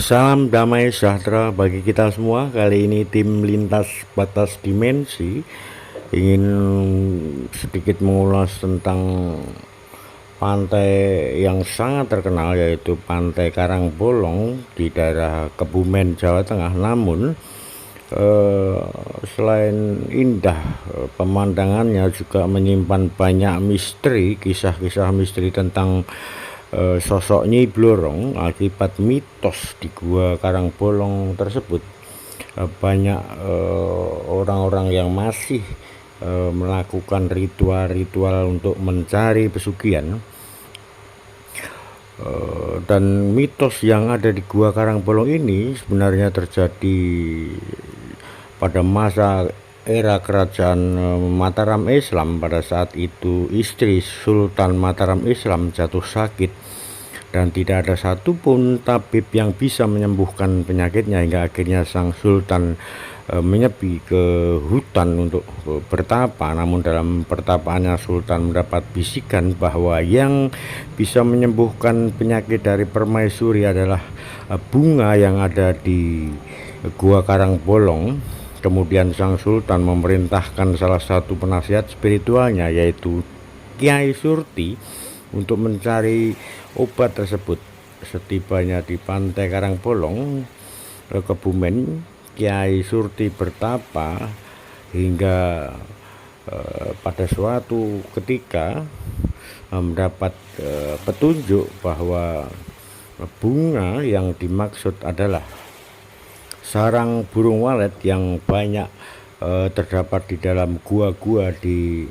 Salam damai sejahtera bagi kita semua. Kali ini tim lintas batas dimensi ingin sedikit mengulas tentang pantai yang sangat terkenal, yaitu Pantai Karangbolong di daerah Kebumen, Jawa Tengah. Namun selain indah, pemandangannya juga menyimpan banyak misteri, kisah-kisah misteri tentang sosok Nyai Blorong. Akibat mitos di Gua Karangbolong tersebut, banyak orang-orang yang masih melakukan ritual-ritual untuk mencari pesugihan. Dan mitos yang ada di Gua Karangbolong ini sebenarnya terjadi pada masa era kerajaan Mataram Islam. Pada saat itu istri Sultan Mataram Islam jatuh sakit dan tidak ada satupun tabib yang bisa menyembuhkan penyakitnya, hingga akhirnya sang sultan menyepi ke hutan untuk bertapa. Namun dalam pertapaannya sultan mendapat bisikan bahwa yang bisa menyembuhkan penyakit dari permaisuri adalah bunga yang ada di Gua Karangbolong. Kemudian sang sultan memerintahkan salah satu penasihat spiritualnya, yaitu Kyai Surti, untuk mencari obat tersebut. Setibanya di Pantai Karangbolong, Kebumen, Kyai Surti bertapa hingga pada suatu ketika mendapat petunjuk bahwa bunga yang dimaksud adalah sarang burung walet yang banyak terdapat di dalam gua-gua di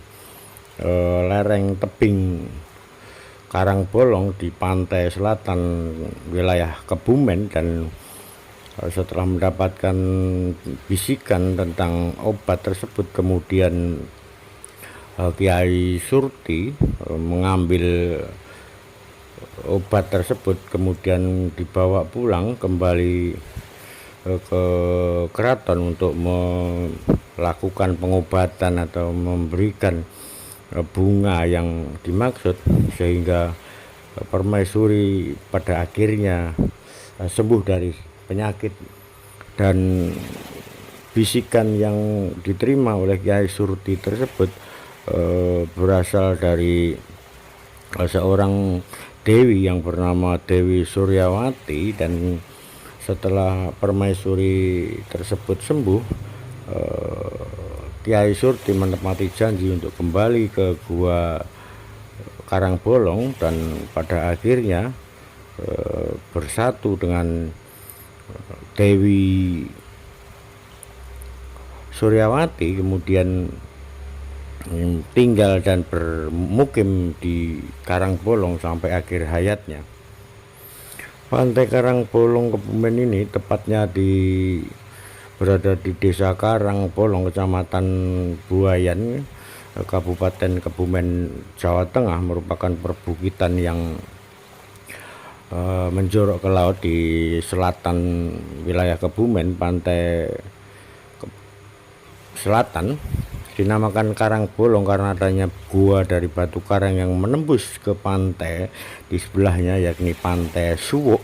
lereng tebing Karangbolong di pantai selatan wilayah Kebumen. Dan setelah mendapatkan bisikan tentang obat tersebut, kemudian Kyai Surti mengambil obat tersebut, kemudian dibawa pulang kembali ke keraton untuk melakukan pengobatan atau memberikan bunga yang dimaksud, sehingga permaisuri pada akhirnya sembuh dari penyakit. Dan bisikan yang diterima oleh Kyai Surti tersebut berasal dari seorang dewi yang bernama Dewi Suryawati. Dan setelah permaisuri tersebut sembuh, Kyai Surti menepati janji untuk kembali ke Gua Karangbolong dan pada akhirnya bersatu dengan Dewi Suryawati, kemudian tinggal dan bermukim di Karangbolong sampai akhir hayatnya. Pantai Karangbolong Kebumen ini tepatnya berada di Desa Karangbolong, Kecamatan Buayan, Kabupaten Kebumen, Jawa Tengah, merupakan perbukitan yang menjorok ke laut di selatan wilayah Kebumen. Pantai selatan dinamakan Karangbolong karena adanya gua dari batu karang yang menembus ke pantai di sebelahnya, yakni Pantai Suwuk.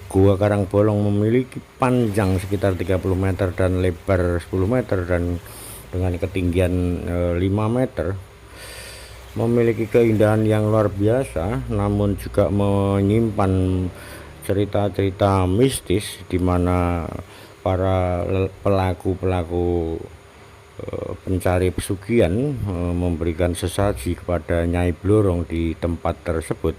Gua Karangbolong memiliki panjang sekitar 30 meter dan lebar 10 meter dan dengan ketinggian 5 meter. Memiliki keindahan yang luar biasa, namun juga menyimpan cerita-cerita mistis di mana para pelaku-pelaku pencari pesugihan memberikan sesaji kepada Nyai Blorong di tempat tersebut.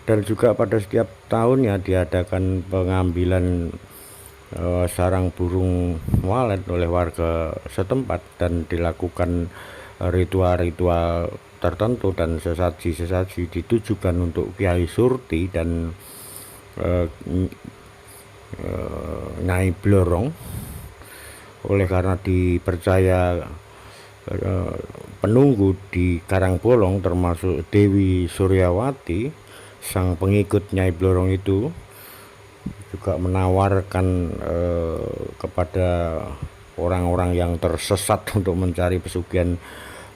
Dan juga pada setiap tahunnya diadakan pengambilan sarang burung walet oleh warga setempat dan dilakukan ritual-ritual tertentu, dan sesaji-sesaji ditujukan untuk Kyai Surti dan Nyai Blorong. Oleh karena dipercaya penunggu di Karangbolong termasuk Dewi Suryawati, sang pengikut Nyai Blorong itu juga menawarkan kepada orang-orang yang tersesat untuk mencari pesugihan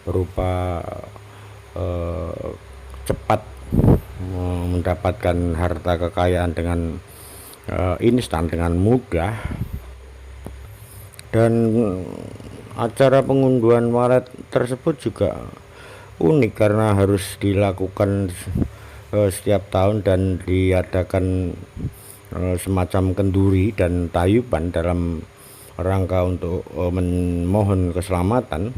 berupa cepat mendapatkan harta kekayaan dengan instan dengan mudah. Dan acara pengunduhan walet tersebut juga unik karena harus dilakukan setiap tahun dan diadakan semacam kenduri dan tayuban dalam rangka untuk memohon keselamatan,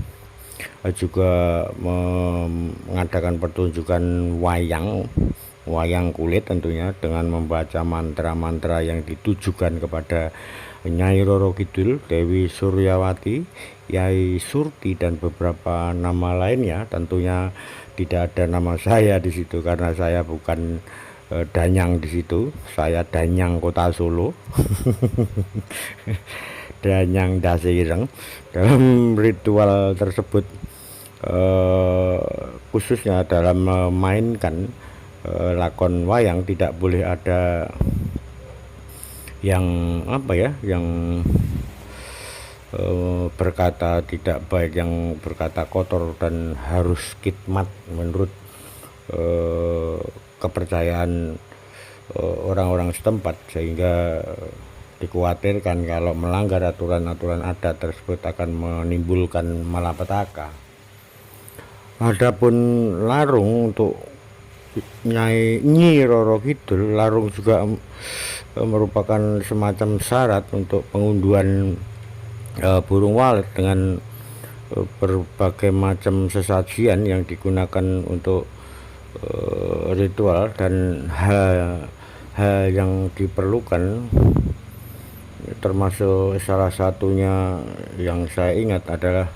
juga mengadakan pertunjukan wayang kulit tentunya dengan membaca mantra-mantra yang ditujukan kepada Nyai Roro Kidul, Dewi Suryawati, Yai Surti dan beberapa nama lainnya. Tentunya tidak ada nama saya di situ karena saya bukan danyang di situ. Saya danyang Kota Solo. Danyang Dasireng. Dalam ritual tersebut khususnya dalam memainkan lakon wayang tidak boleh ada yang yang berkata tidak baik, yang berkata kotor, dan harus khidmat menurut kepercayaan orang-orang setempat, sehingga dikhawatirkan kalau melanggar aturan-aturan adat tersebut akan menimbulkan malapetaka. Adapun larung untuk Nyi Roro Kidul, larung juga merupakan semacam syarat untuk pengunduhan burung walet dengan berbagai macam sesajian yang digunakan untuk ritual, dan hal yang diperlukan termasuk salah satunya yang saya ingat adalah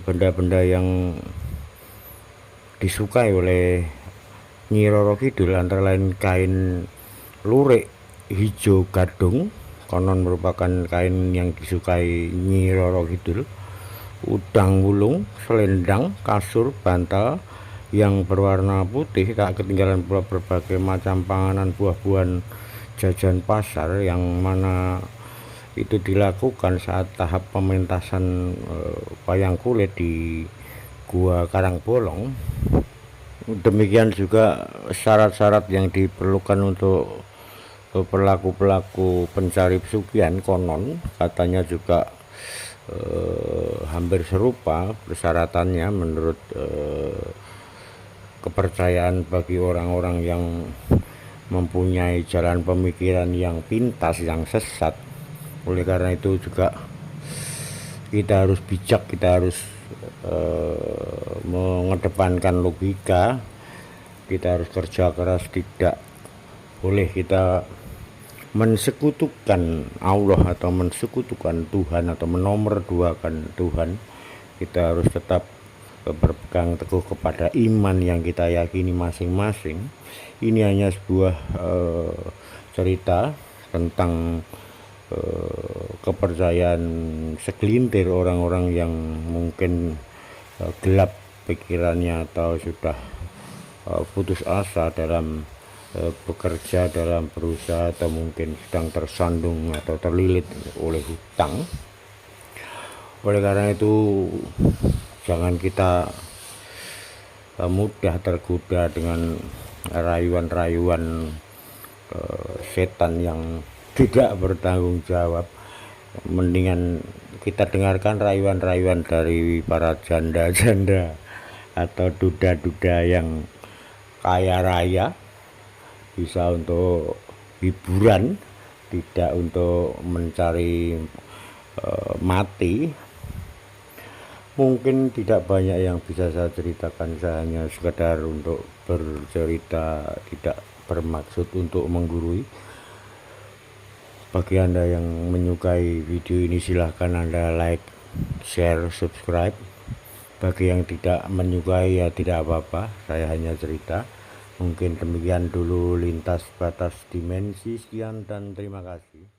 benda-benda yang disukai oleh Nyi Roro Kidul, antara lain kain lurik hijau gadung, konon merupakan kain yang disukai Nyi Roro Kidul, udang wulung, selendang, kasur, bantal yang berwarna putih, tak ketinggalan pula berbagai macam panganan, buah-buahan, jajan pasar yang mana itu dilakukan saat tahap pementasan wayang kulit di Gua Karangbolong. Demikian juga syarat-syarat yang diperlukan untuk pelaku-pelaku pencari pesugihan, konon katanya juga hampir serupa persyaratannya menurut kepercayaan bagi orang-orang yang mempunyai jalan pemikiran yang pintas, yang sesat. Oleh karena itu juga kita harus bijak, kita harus mengedepankan logika, kita harus kerja keras, tidak boleh kita mensekutukan Allah atau mensekutukan Tuhan atau menomorduakan Tuhan. Kita harus tetap berpegang teguh kepada iman yang kita yakini masing-masing. Ini hanya sebuah cerita tentang kepercayaan segelintir orang-orang yang mungkin gelap pikirannya atau sudah putus asa dalam bekerja, dalam berusaha, atau mungkin sedang tersandung atau terlilit oleh hutang. Oleh karena itu jangan kita mudah tergoda dengan rayuan-rayuan setan yang tidak bertanggung jawab. Mendingan kita dengarkan rayuan-rayuan dari para janda-janda atau duda-duda yang kaya raya, bisa untuk hiburan, tidak untuk mencari mati. Mungkin tidak banyak yang bisa saya ceritakan, saya hanya sekedar untuk bercerita, tidak bermaksud untuk menggurui. Bagi Anda yang menyukai video ini, silahkan Anda like, share, subscribe. Bagi yang tidak menyukai ya tidak apa-apa, saya hanya cerita. Mungkin demikian dulu lintas batas dimensi. Sekian dan terima kasih.